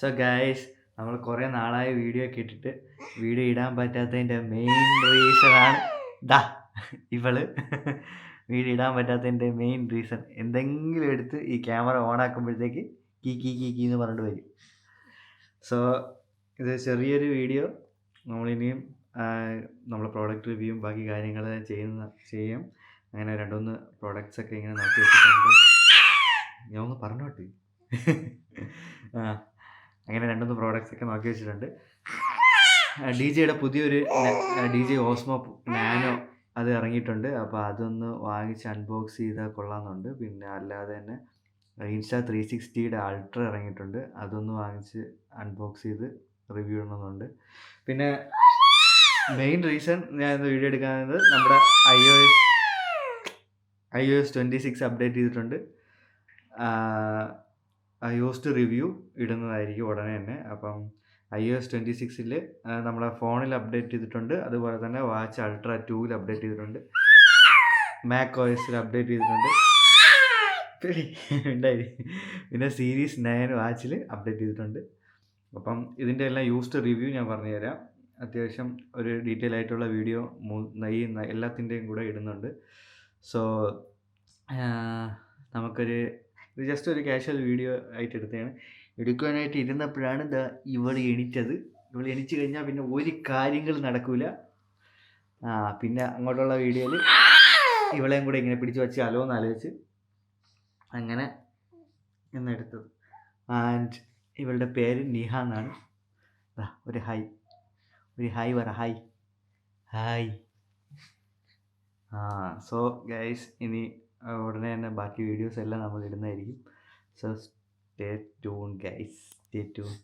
So guys, നമ്മൾ കുറേ നാളായി വീഡിയോ ഒക്കെ ഇട്ടിട്ട് വീഡിയോ ഇടാൻ പറ്റാത്തതിൻ്റെ മെയിൻ റീസണാണ് ഇവള്. വീഡിയോ ഇടാൻ പറ്റാത്തതിൻ്റെ മെയിൻ റീസൺ എന്തെങ്കിലും എടുത്ത് ഈ ക്യാമറ ഓൺ ആക്കുമ്പോഴത്തേക്ക് കീ കീ കീ കീ എന്ന് പറഞ്ഞിട്ട് വരും. സോ ഇത് ചെറിയൊരു വീഡിയോ. നമ്മളിനിയും നമ്മളെ പ്രോഡക്റ്റ് റിവ്യൂവും ബാക്കി കാര്യങ്ങൾ ചെയ്യും. അങ്ങനെ 2-3 പ്രോഡക്റ്റ്സൊക്കെ ഇങ്ങനെ നോക്കി വെച്ചിട്ടുണ്ട്. ഞാൻ ഒന്ന് പറഞ്ഞോട്ടെ. അങ്ങനെ 2-3 പ്രോഡക്റ്റ്സൊക്കെ നോക്കി വെച്ചിട്ടുണ്ട്. DJയുടെ പുതിയൊരു DJ Osmo Nano അത് ഇറങ്ങിയിട്ടുണ്ട്. അപ്പോൾ അതൊന്ന് വാങ്ങിച്ച് അൺബോക്സ് ചെയ്താൽ കൊള്ളാമെന്നുണ്ട്. പിന്നെ അല്ലാതെ തന്നെ Insta360യുടെ അൾട്ര ഇറങ്ങിയിട്ടുണ്ട്. അതൊന്ന് വാങ്ങിച്ച് അൺബോക്സ് ചെയ്ത് റിവ്യൂ ഇടണമെന്നുണ്ട്. പിന്നെ മെയിൻ റീസൺ ഞാൻ ഇന്ന് വീഡിയോ എടുക്കുന്നത് നമ്മുടെ iOS 26 അപ്ഡേറ്റ് ചെയ്തിട്ടുണ്ട്. iOS റിവ്യൂ ഇടുന്നതായിരിക്കും ഉടനെ തന്നെ. അപ്പം iOS 26 നമ്മളെ ഫോണിൽ അപ്ഡേറ്റ് ചെയ്തിട്ടുണ്ട്. അതുപോലെ തന്നെ വാച്ച് അൾട്ര 2 അപ്ഡേറ്റ് ചെയ്തിട്ടുണ്ട്. macOS അപ്ഡേറ്റ് ചെയ്തിട്ടുണ്ട്. പിന്നെ സീരീസ് 9 വാച്ചിൽ അപ്ഡേറ്റ് ചെയ്തിട്ടുണ്ട്. അപ്പം ഇതിൻ്റെ എല്ലാം യൂസ്ഡ് റിവ്യൂ ഞാൻ പറഞ്ഞുതരാം. അത്യാവശ്യം ഒരു ഡീറ്റെയിൽ ആയിട്ടുള്ള വീഡിയോ ഈ എല്ലാത്തിൻ്റെയും കൂടെ ഇടുന്നുണ്ട്. സോ ഇത് ജസ്റ്റ് ഒരു കാഷ്വൽ വീഡിയോ ആയിട്ട് എടുത്തതാണ്. എടുക്കാനായിട്ട് ഇരുന്നപ്പോഴാണ് ഇവൾ എണീറ്റത്. ഇവൾ എണീച്ച് കഴിഞ്ഞാൽ പിന്നെ ഒരു കാര്യങ്ങൾ നടക്കില്ല. പിന്നെ അങ്ങോട്ടുള്ള വീഡിയോയിൽ ഇവളെയും കൂടെ ഇങ്ങനെ പിടിച്ച് വച്ച് അലോന്ന് ആലോചിച്ച് അങ്ങനെ എന്നെടുത്തത്. ആൻഡ് ഇവളുടെ പേര് നിഹ എന്നാണ്. ഒരു ഹായ് പറ. ഹായ്. സോ ഗൈസ്, ഇനി ഉടനെ തന്നെ ബാക്കി വീഡിയോസ് എല്ലാം നമ്മൾ ഇടുന്നതായിരിക്കും. So stay tune guys, stay tune.